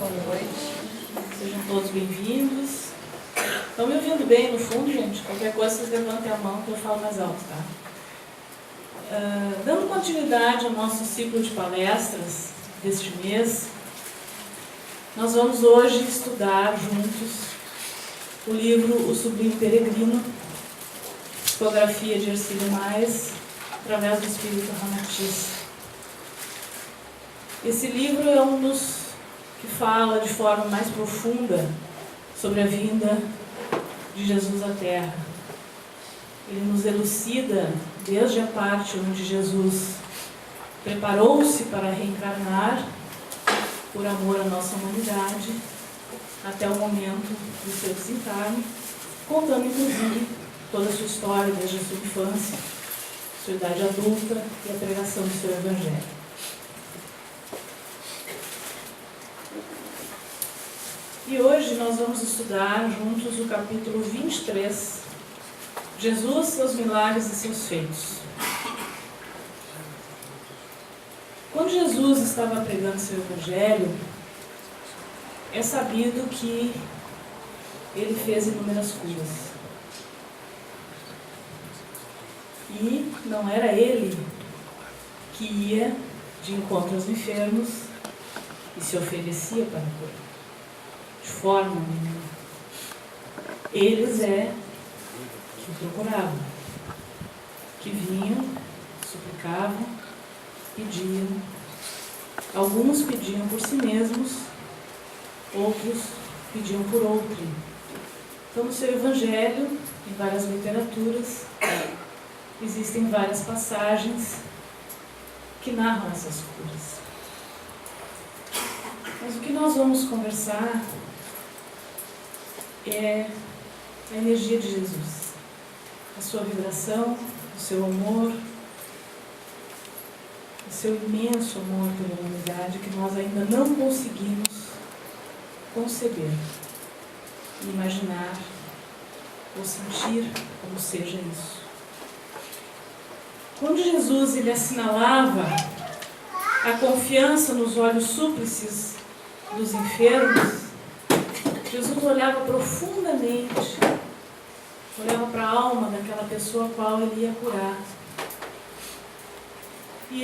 Boa noite. Sejam todos bem-vindos. Estão me ouvindo bem no fundo, gente? Qualquer coisa, vocês levantem a mão que eu falo mais alto, tá? Dando continuidade ao nosso ciclo de palestras deste mês, nós vamos hoje estudar juntos o livro O Sublime Peregrino, psicografia de Ercílio Maes, através do Espírito Ramatiz. Esse livro é um dos que fala de forma mais profunda sobre a vinda de Jesus à Terra. Ele nos elucida desde a parte onde Jesus preparou-se para reencarnar por amor à nossa humanidade, até o momento do seu desencarne, contando inclusive toda a sua história desde a sua infância, sua idade adulta e a pregação do seu Evangelho. E hoje nós vamos estudar juntos o capítulo 23, Jesus, seus milagres e seus feitos. Quando Jesus estava pregando seu Evangelho, é sabido que ele fez inúmeras curas. E não era ele que ia de encontro aos enfermos e se oferecia para a cura. De forma nenhuma. Eles que procuravam, que vinham, suplicavam, pediam. Alguns pediam por si mesmos, outros pediam por outro. Então, no seu Evangelho, em várias literaturas, existem várias passagens que narram essas curas. Mas o que nós vamos conversar é a energia de Jesus, a sua vibração, o seu amor, o seu imenso amor pela humanidade que nós ainda não conseguimos conceber, imaginar ou sentir como seja isso. Quando Jesus ele assinalava a confiança nos olhos súplices dos enfermos, Jesus olhava profundamente, olhava para a alma daquela pessoa a qual ele ia curar. E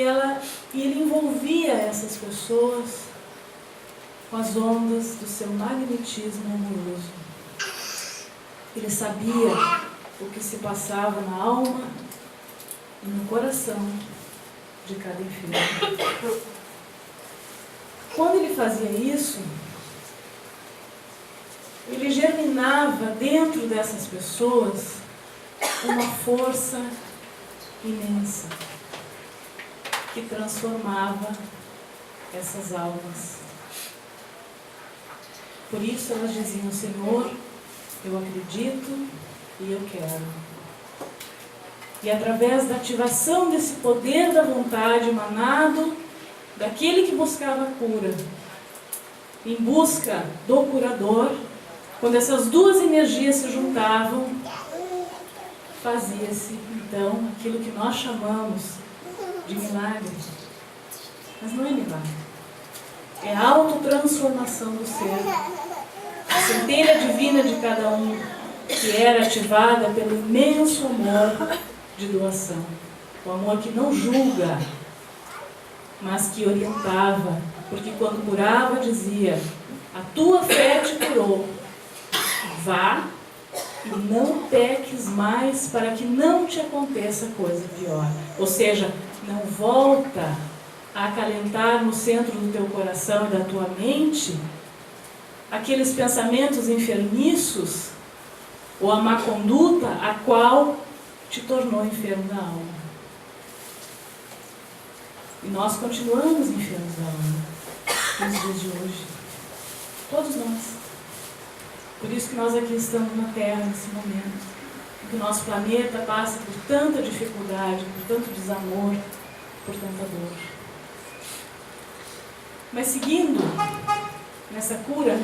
ele envolvia essas pessoas com as ondas do seu magnetismo amoroso. Ele sabia o que se passava na alma e no coração de cada enfermo. Quando ele fazia isso, ele germinava dentro dessas pessoas uma força imensa que transformava essas almas. Por isso elas diziam: Senhor, eu acredito e eu quero. E através da ativação desse poder da vontade emanado daquele que buscava a cura, em busca do curador, quando essas duas energias se juntavam, fazia-se então aquilo que nós chamamos de milagre. Mas não é milagre, é a autotransformação do ser. A centelha divina de cada um, que era ativada pelo imenso amor de doação, o amor que não julga, mas que orientava, porque quando curava dizia: a tua fé te curou, vá e não peques mais para que não te aconteça coisa pior. Ou seja, não volta a acalentar no centro do teu coração e da tua mente aqueles pensamentos enfermiços ou a má conduta a qual te tornou enfermo da alma. E nós continuamos enfermos da alma nos dias de hoje. Todos nós. Por isso que nós aqui estamos na Terra nesse momento. Que o nosso planeta passa por tanta dificuldade, por tanto desamor, por tanta dor. Mas seguindo nessa cura,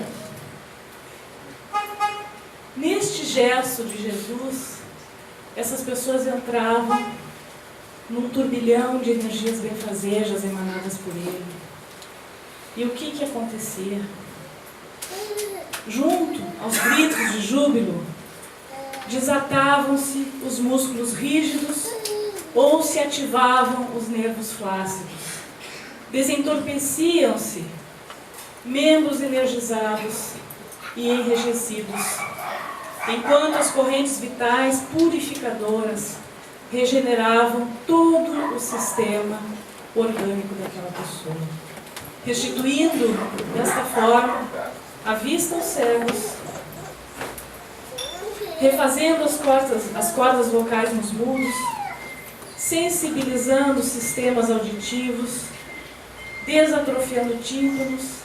neste gesto de Jesus, essas pessoas entravam num turbilhão de energias benfazejas emanadas por ele. E o que acontecia? junto aos gritos de júbilo, desatavam-se os músculos rígidos ou se ativavam os nervos flácidos. Desentorpeciam-se membros energizados e enrijecidos, enquanto as correntes vitais purificadoras regeneravam todo o sistema orgânico daquela pessoa, restituindo, desta forma, a vista aos cegos, refazendo as cordas vocais nos mudos, sensibilizando os sistemas auditivos, desatrofiando tímpanos,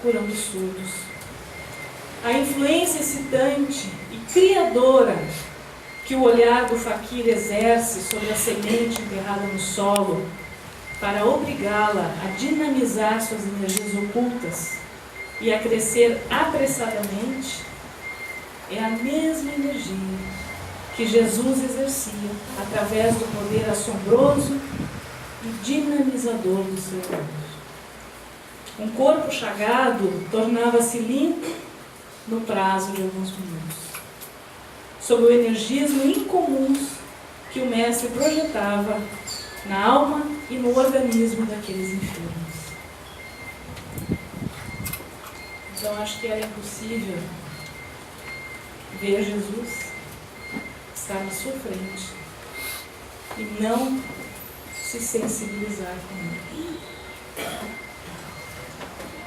curando surdos. A influência excitante e criadora que o olhar do faquir exerce sobre a semente enterrada no solo para obrigá-la a dinamizar suas energias ocultas e a crescer apressadamente, é a mesma energia que Jesus exercia através do poder assombroso e dinamizador do seu olhar. Um corpo chagado tornava-se limpo no prazo de alguns minutos, sob o energismo incomuns que o mestre projetava na alma e no organismo daqueles enfermos. Então acho que era impossível ver Jesus estar na sua frente e não se sensibilizar com ele.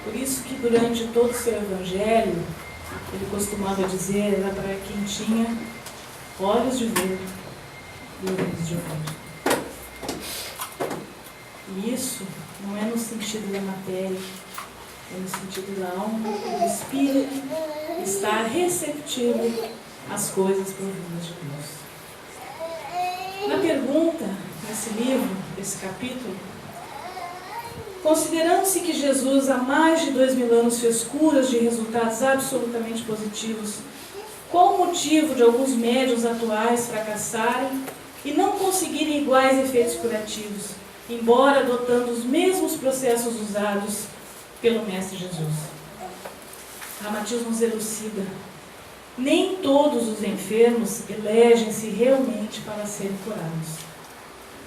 Por isso que durante todo o seu evangelho, ele costumava dizer, era para quem tinha olhos de ver e ouvidos de ouvir. E isso não é no sentido da matéria, é no sentido da alma e do espírito estar receptivo às coisas provindas de Deus. Na pergunta, nesse livro, desse capítulo, considerando-se que Jesus há mais de 2000 anos fez curas de resultados absolutamente positivos, qual o motivo de alguns médiuns atuais fracassarem e não conseguirem iguais efeitos curativos, embora adotando os mesmos processos usados pelo Mestre Jesus? Ramatiz nos elucida: nem todos os enfermos elegem-se realmente para serem curados.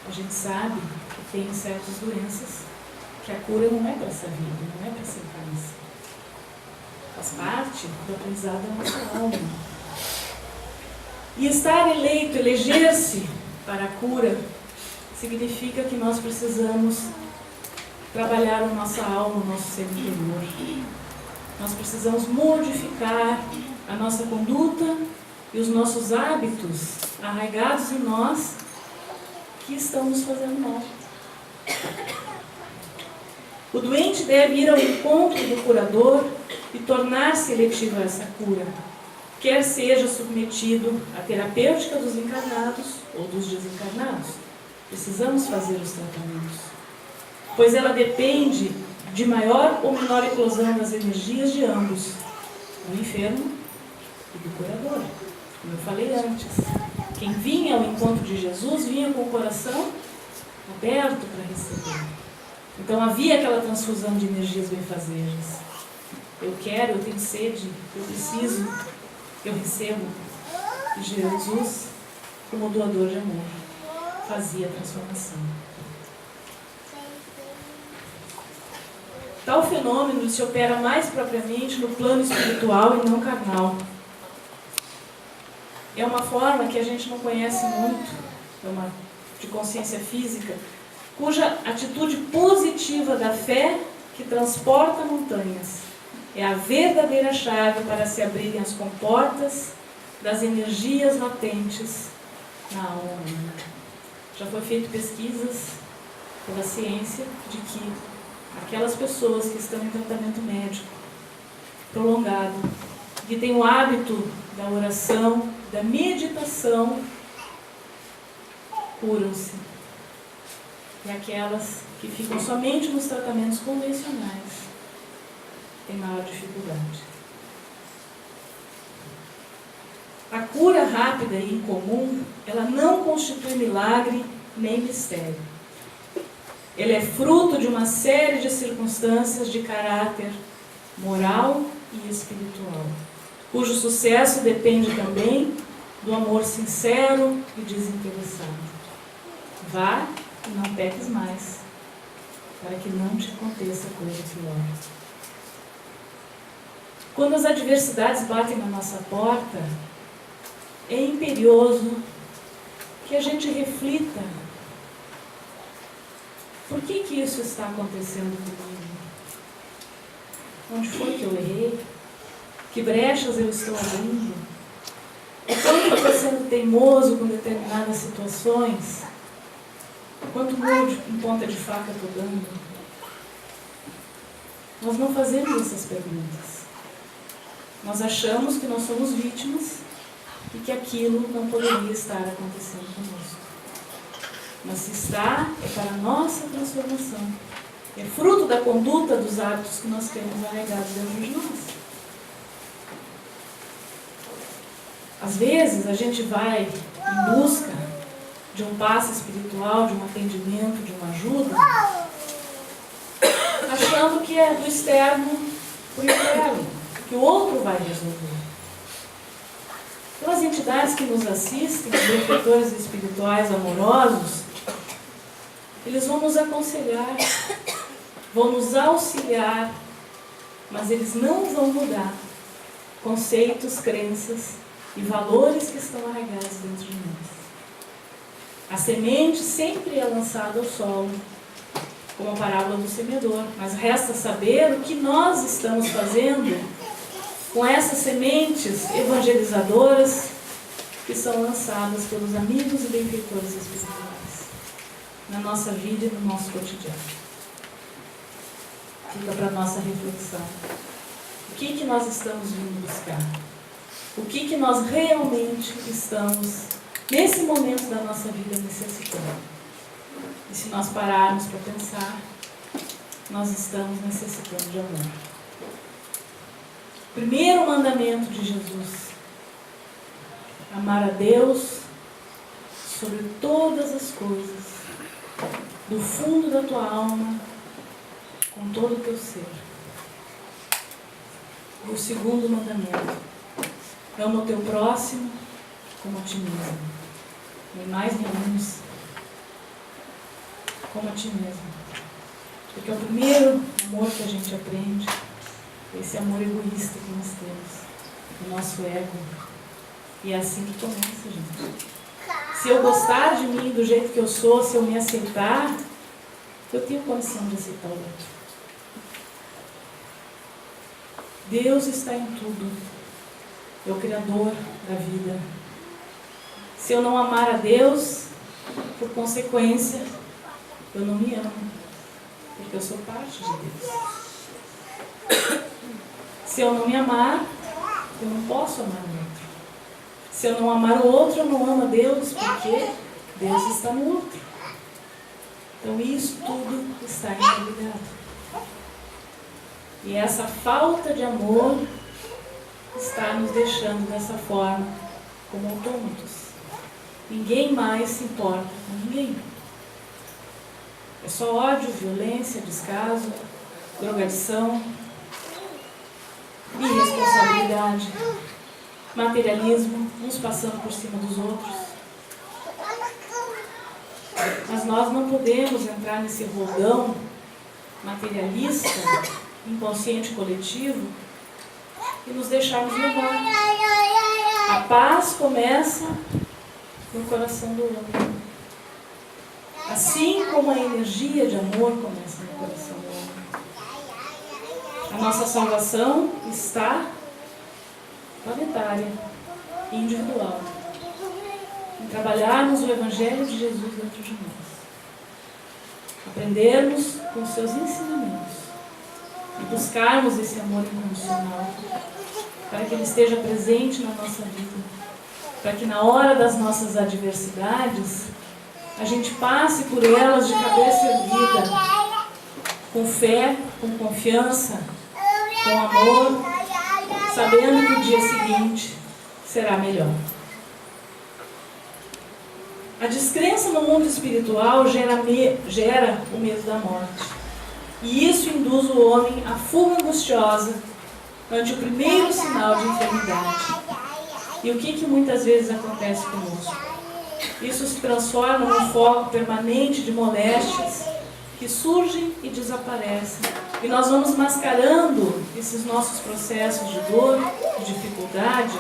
A gente sabe que tem certas doenças que a cura não é para essa vida, não é para essa encarnação. Faz parte do aprendizado da nossa alma. E estar eleito, eleger-se para a cura, significa que nós precisamos trabalhar a nossa alma, o nosso ser interior. Nós precisamos modificar a nossa conduta e os nossos hábitos arraigados em nós que estão nos fazendo mal. O doente deve ir ao encontro do curador e tornar-se eletivo a essa cura, quer seja submetido à terapêutica dos encarnados ou dos desencarnados. Precisamos fazer os tratamentos, pois ela depende de maior ou menor eclosão das energias de ambos, do enfermo e do curador. Como eu falei antes, quem vinha ao encontro de Jesus vinha com o coração aberto para receber. Então havia aquela transfusão de energias benfazejas. Eu quero, eu tenho sede, eu preciso, eu recebo. E Jesus, como doador de amor, fazia a transformação. Tal fenômeno se opera mais propriamente no plano espiritual e não carnal. É uma forma que a gente não conhece muito, é uma de consciência física, cuja atitude positiva da fé que transporta montanhas é a verdadeira chave para se abrirem as comportas das energias latentes na alma humana. Já foi feito pesquisas pela ciência de que aquelas pessoas que estão em tratamento médico prolongado, que têm o hábito da oração, da meditação, curam-se. E aquelas que ficam somente nos tratamentos convencionais têm maior dificuldade. A cura rápida e incomum, ela não constitui milagre nem mistério. Ela é fruto de uma série de circunstâncias de caráter moral e espiritual, cujo sucesso depende também do amor sincero e desinteressado. Vá e não peques mais, para que não te aconteça coisa pior. Quando as adversidades batem na nossa porta, é imperioso que a gente reflita: por que isso está acontecendo comigo? Onde foi que eu errei? Que brechas eu estou abrindo? O quanto eu estou sendo teimoso com determinadas situações? Quanto muro em ponta de faca estou dando? Nós não fazemos essas perguntas. Nós achamos que nós somos vítimas e que aquilo não poderia estar acontecendo conosco. Mas se está, é para a nossa transformação. É fruto da conduta dos hábitos que nós temos arraigados dentro de nós. Às vezes a gente vai em busca de um passe espiritual, de um atendimento, de uma ajuda, achando que é do externo para o interno, que o outro vai resolver. Então as entidades que nos assistem, os benfeitores espirituais amorosos, eles vão nos aconselhar, vão nos auxiliar, mas eles não vão mudar conceitos, crenças e valores que estão arraigados dentro de nós. A semente sempre é lançada ao solo, como a parábola do semeador, mas resta saber o que nós estamos fazendo com essas sementes evangelizadoras que são lançadas pelos amigos e benfeitores espirituais na nossa vida e no nosso cotidiano. Fica para a nossa reflexão. O que nós estamos vindo buscar? O que nós realmente estamos, nesse momento da nossa vida, necessitando? E se nós pararmos para pensar, nós estamos necessitando de amor. Primeiro mandamento de Jesus: amar a Deus sobre todas as coisas, do fundo da tua alma, com todo o teu ser. E o segundo mandamento: ama o teu próximo como a ti mesmo. Nem mais nem menos, como a ti mesmo. Porque é o primeiro amor que a gente aprende, esse amor egoísta que nós temos, o nosso ego. E é assim que começa, gente. Se eu gostar de mim do jeito que eu sou, se eu me aceitar, eu tenho condição de aceitar o outro. Deus está em tudo. É o Criador da vida. Se eu não amar a Deus, por consequência, eu não me amo, porque eu sou parte de Deus. Se eu não me amar, eu não posso amar o outro. Se eu não amar o outro, eu não amo a Deus, porque Deus está no outro. Então isso tudo está interligado. E essa falta de amor está nos deixando dessa forma, como autômatos. Ninguém mais se importa com ninguém. É só ódio, violência, descaso, drogadição, irresponsabilidade, materialismo, uns passando por cima dos outros. Mas nós não podemos entrar nesse roldão materialista, inconsciente coletivo, e nos deixarmos levar. A paz começa no coração do homem. Assim como a energia de amor começa no coração do homem. A nossa salvação está planetária e individual. Em trabalharmos o Evangelho de Jesus dentro de nós. Aprendermos com os seus ensinamentos. E buscarmos esse amor incondicional. Para que ele esteja presente na nossa vida. Para que na hora das nossas adversidades, a gente passe por elas de cabeça erguida. Com fé, com confiança, com amor, sabendo que o dia seguinte será melhor. A descrença no mundo espiritual gera o medo da morte. E isso induz o homem à fuga angustiosa ante o primeiro sinal de enfermidade. E o que muitas vezes acontece conosco? Isso se transforma num foco permanente de moléstias que surgem e desaparecem. E nós vamos mascarando esses nossos processos de dor, de dificuldade,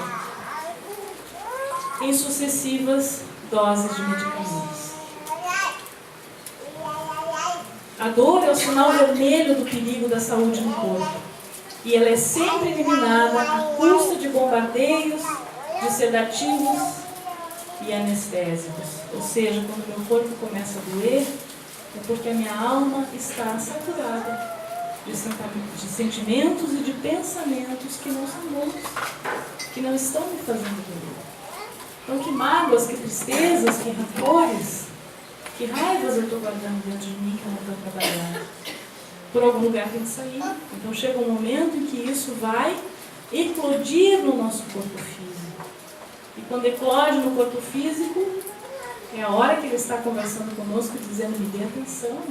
em sucessivas doses de medicamentos. A dor é o sinal vermelho do perigo da saúde no corpo. E ela é sempre eliminada à custa de bombardeios, de sedativos e anestésicos. Ou seja, quando meu corpo começa a doer, é porque a minha alma está saturada de sentimentos e de pensamentos que não são bons, que não estão me fazendo doer. Então, que mágoas, que tristezas, que rancores, que raivas eu estou guardando dentro de mim que eu não estou trabalhando. Por algum lugar tem que sair. Então chega um momento em que isso vai eclodir no nosso corpo físico. E quando eclode no corpo físico, é a hora que ele está conversando conosco, dizendo: me dê atenção,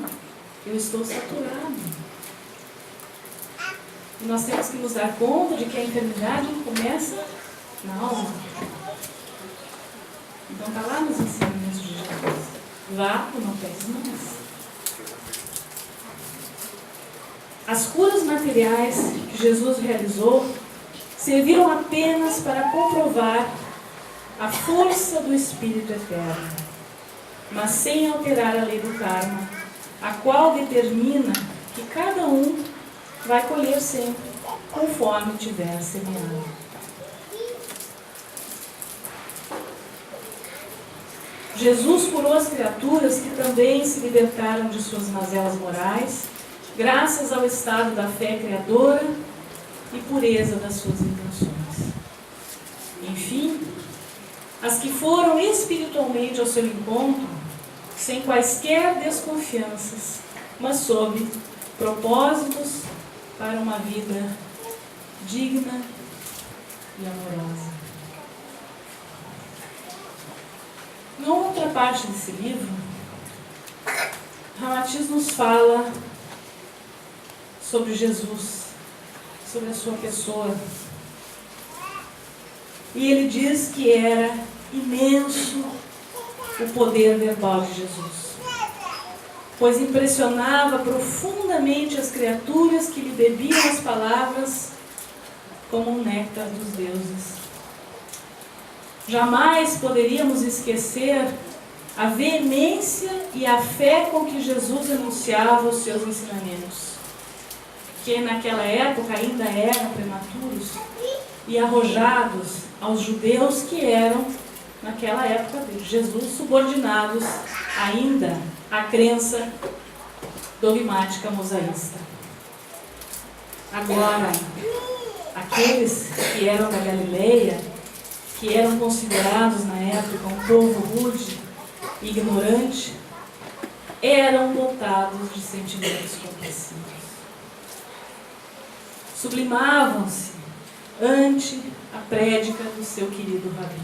eu estou saturado. E nós temos que nos dar conta de que a enfermidade começa na alma. Então está lá nos ensinamentos de Jesus. Vá e não pegues mais. As curas materiais que Jesus realizou serviram apenas para comprovar a força do Espírito Eterno, mas sem alterar a lei do karma, a qual determina que cada um vai colher sempre conforme tiver semeado. Jesus curou as criaturas que também se libertaram de suas mazelas morais, graças ao estado da fé criadora e pureza das suas intenções. Enfim, as que foram espiritualmente ao seu encontro, sem quaisquer desconfianças, mas sob propósitos para uma vida digna e amorosa. Na outra parte desse livro, Ramatiz nos fala sobre Jesus, sobre a sua pessoa. E ele diz que era imenso o poder verbal de Jesus, pois impressionava profundamente as criaturas que lhe bebiam as palavras como um néctar dos deuses. Jamais poderíamos esquecer a veemência e a fé com que Jesus anunciava os seus ensinamentos, que naquela época ainda eram prematuros e arrojados aos judeus que eram, naquela época de Jesus, subordinados ainda à crença dogmática mosaísta. Agora, aqueles que eram da Galileia, que eram considerados na época um povo rude e ignorante, eram dotados de sentimentos compassivos. Sublimavam-se ante a prédica do seu querido Rabi,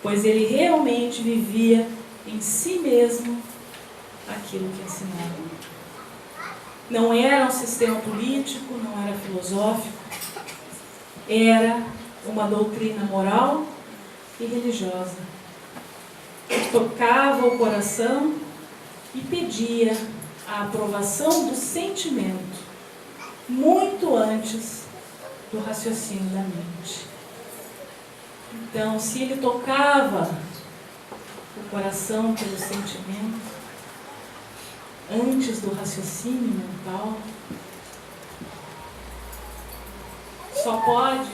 pois ele realmente vivia em si mesmo aquilo que ensinava. Não era um sistema político, não era filosófico, era uma doutrina moral e religiosa, que tocava o coração e pedia a aprovação do sentimento, muito antes do raciocínio da mente. Então, se ele tocava o coração pelo sentimento, antes do raciocínio mental, só pode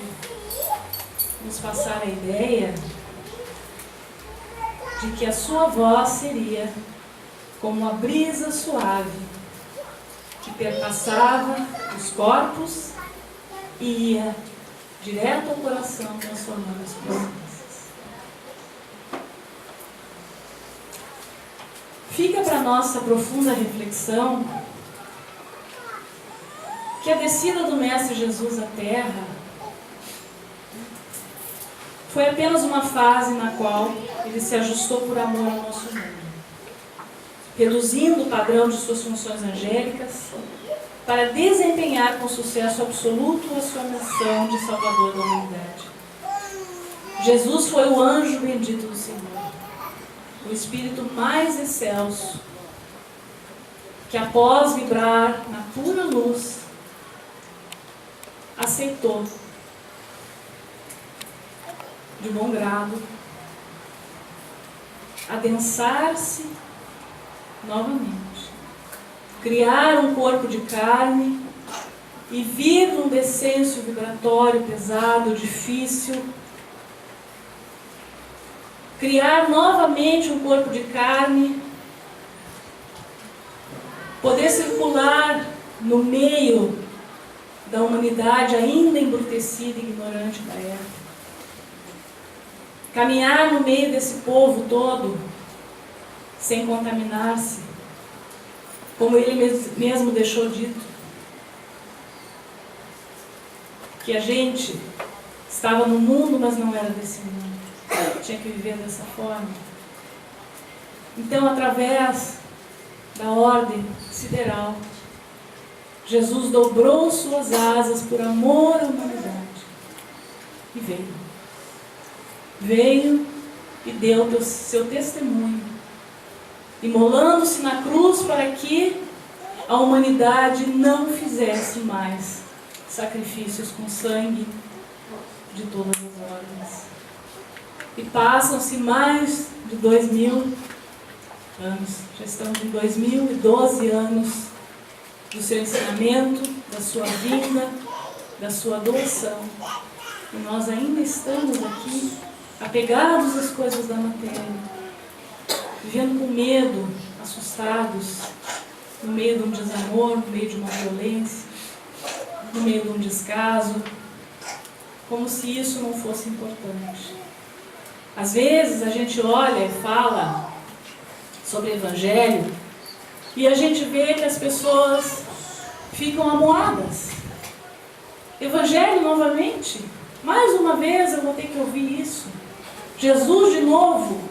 nos passar a ideia de que a sua voz seria como uma brisa suave que perpassava os corpos e ia direto ao coração, transformando as consciências. Fica para nossa profunda reflexão que a descida do Mestre Jesus à Terra foi apenas uma fase na qual ele se ajustou por amor ao nosso mundo. reduzindo o padrão de suas funções angélicas, para desempenhar com sucesso absoluto a sua missão de Salvador da humanidade. Jesus foi o anjo bendito do Senhor, o Espírito mais excelso, que após vibrar na pura luz, aceitou de bom grado adensar-se novamente, criar um corpo de carne e vir num descenso vibratório pesado, difícil, criar novamente um corpo de carne, poder circular no meio da humanidade ainda embrutecida e ignorante da época, caminhar no meio desse povo todo, sem contaminar-se, como ele mesmo deixou dito, que a gente estava no mundo, mas não era desse mundo, tinha que viver dessa forma. Então, através da ordem sideral, Jesus dobrou suas asas por amor à humanidade e veio. Veio e deu seu testemunho, imolando-se na cruz para que a humanidade não fizesse mais sacrifícios com sangue de todas as ordens. E passam-se mais de 2000 anos, já estamos em 2012 anos do seu ensinamento, da sua vinda, da sua doação. E nós ainda estamos aqui apegados às coisas da matéria, vivendo com medo, assustados, no meio de um desamor, no meio de uma violência, no meio de um descaso, como se isso não fosse importante. Às vezes a gente olha e fala sobre o Evangelho e a gente vê que as pessoas ficam amuadas. Evangelho novamente? Mais uma vez eu vou ter que ouvir isso. Jesus de novo?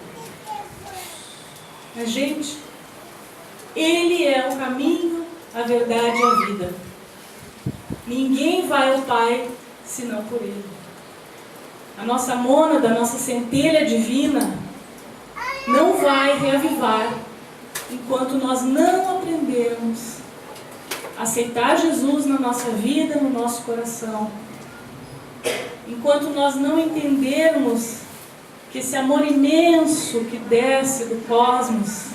Mas, gente, Ele é o caminho, a verdade e a vida. Ninguém vai ao Pai senão por Ele. A nossa mônada, a nossa centelha divina não vai reavivar enquanto nós não aprendermos a aceitar Jesus na nossa vida, no nosso coração. Enquanto nós não entendermos que esse amor imenso que desce do cosmos,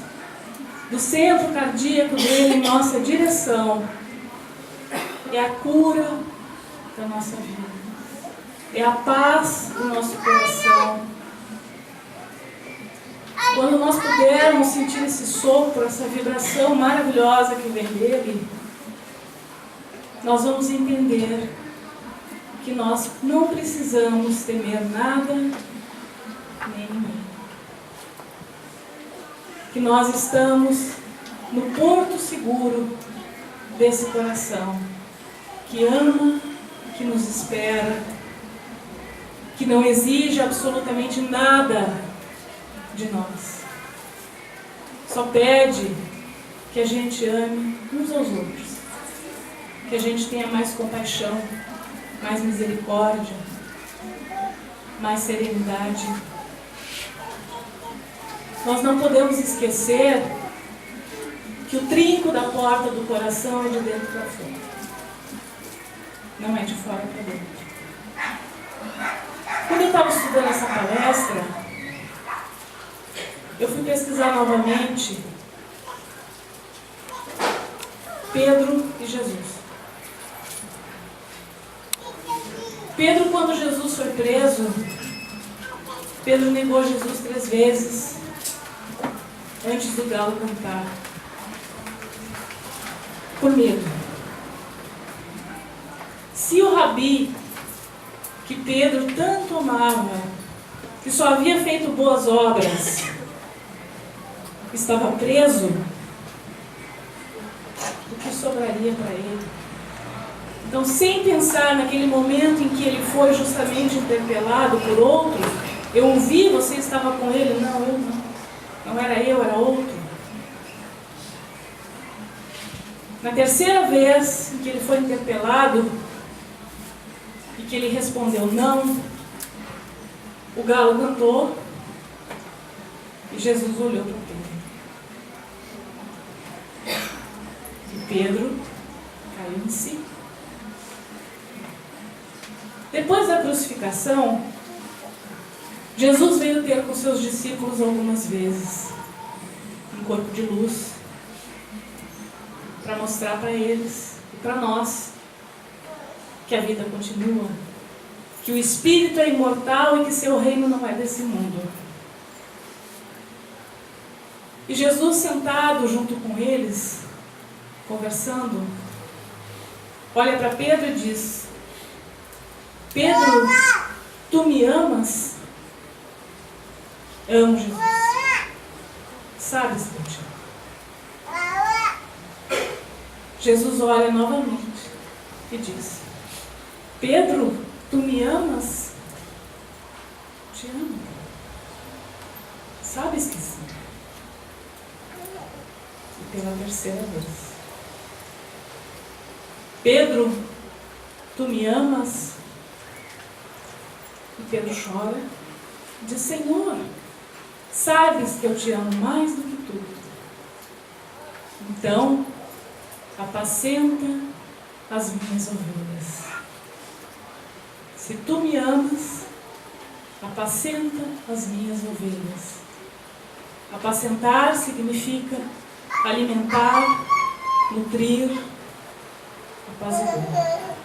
do centro cardíaco dele em nossa direção, é a cura da nossa vida, é a paz do nosso coração. Quando nós pudermos sentir esse sopro, essa vibração maravilhosa que vem dele, nós vamos entender que nós não precisamos temer nada nem ninguém. Que nós estamos no porto seguro desse coração que ama, que nos espera, que não exige absolutamente nada de nós. Só pede que a gente ame uns aos outros, que a gente tenha mais compaixão, mais misericórdia, mais serenidade. Nós não podemos esquecer que o trinco da porta do coração é de dentro para fora, não é de fora para dentro. Quando eu estava estudando essa palestra, eu fui pesquisar novamente Pedro e Jesus. Pedro, quando Jesus foi preso, Pedro negou Jesus 3 vezes antes do galo cantar, por medo. Se o Rabi, que Pedro tanto amava, que só havia feito boas obras, estava preso, o que sobraria para ele? Então, sem pensar naquele momento em que ele foi justamente interpelado por outro, eu ouvi, você estava com ele? Não, eu não. Não era eu, era outro. Na terceira vez em que ele foi interpelado e que ele respondeu não, o galo cantou e Jesus olhou para Pedro. E Pedro caiu em si. Depois da crucificação, Jesus veio ter com seus discípulos algumas vezes, em corpo de luz, para mostrar para eles e para nós que a vida continua, que o Espírito é imortal e que seu reino não é desse mundo. E Jesus, sentado junto com eles, conversando, olha para Pedro e diz: Pedro, tu me amas? Amo, Jesus. Sabes que eu te amo. Jesus olha novamente e diz: Pedro, tu me amas? Te amo. Sabes que sim. E pela terceira vez: Pedro, tu me amas? E Pedro chora e diz: Senhor, sabes que eu te amo mais do que tudo. Então, apacenta as minhas ovelhas. Se tu me amas, apacenta as minhas ovelhas. Apacentar significa alimentar, nutrir, apaziguar.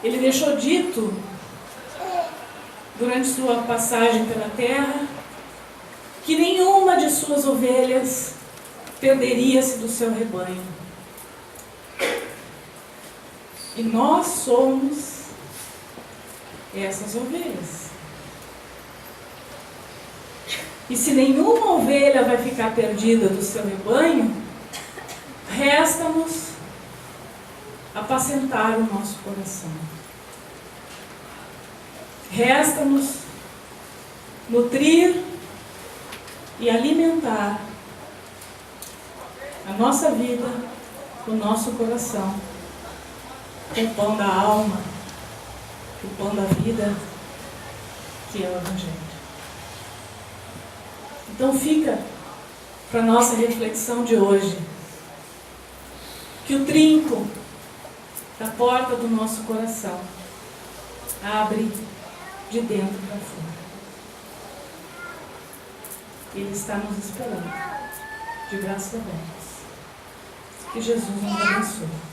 Ele deixou dito, durante sua passagem pela terra, que nenhuma de suas ovelhas perderia-se do seu rebanho. E nós somos essas ovelhas. E se nenhuma ovelha vai ficar perdida do seu rebanho, resta-nos apacentar o nosso coração. Resta-nos nutrir e alimentar a nossa vida, o nosso coração, o pão da alma, o pão da vida, que é o Evangelho. Então fica para a nossa reflexão de hoje que o trinco da porta do nosso coração abre de dentro para fora. Ele está nos esperando, de braços abertos. Que Jesus nos abençoe.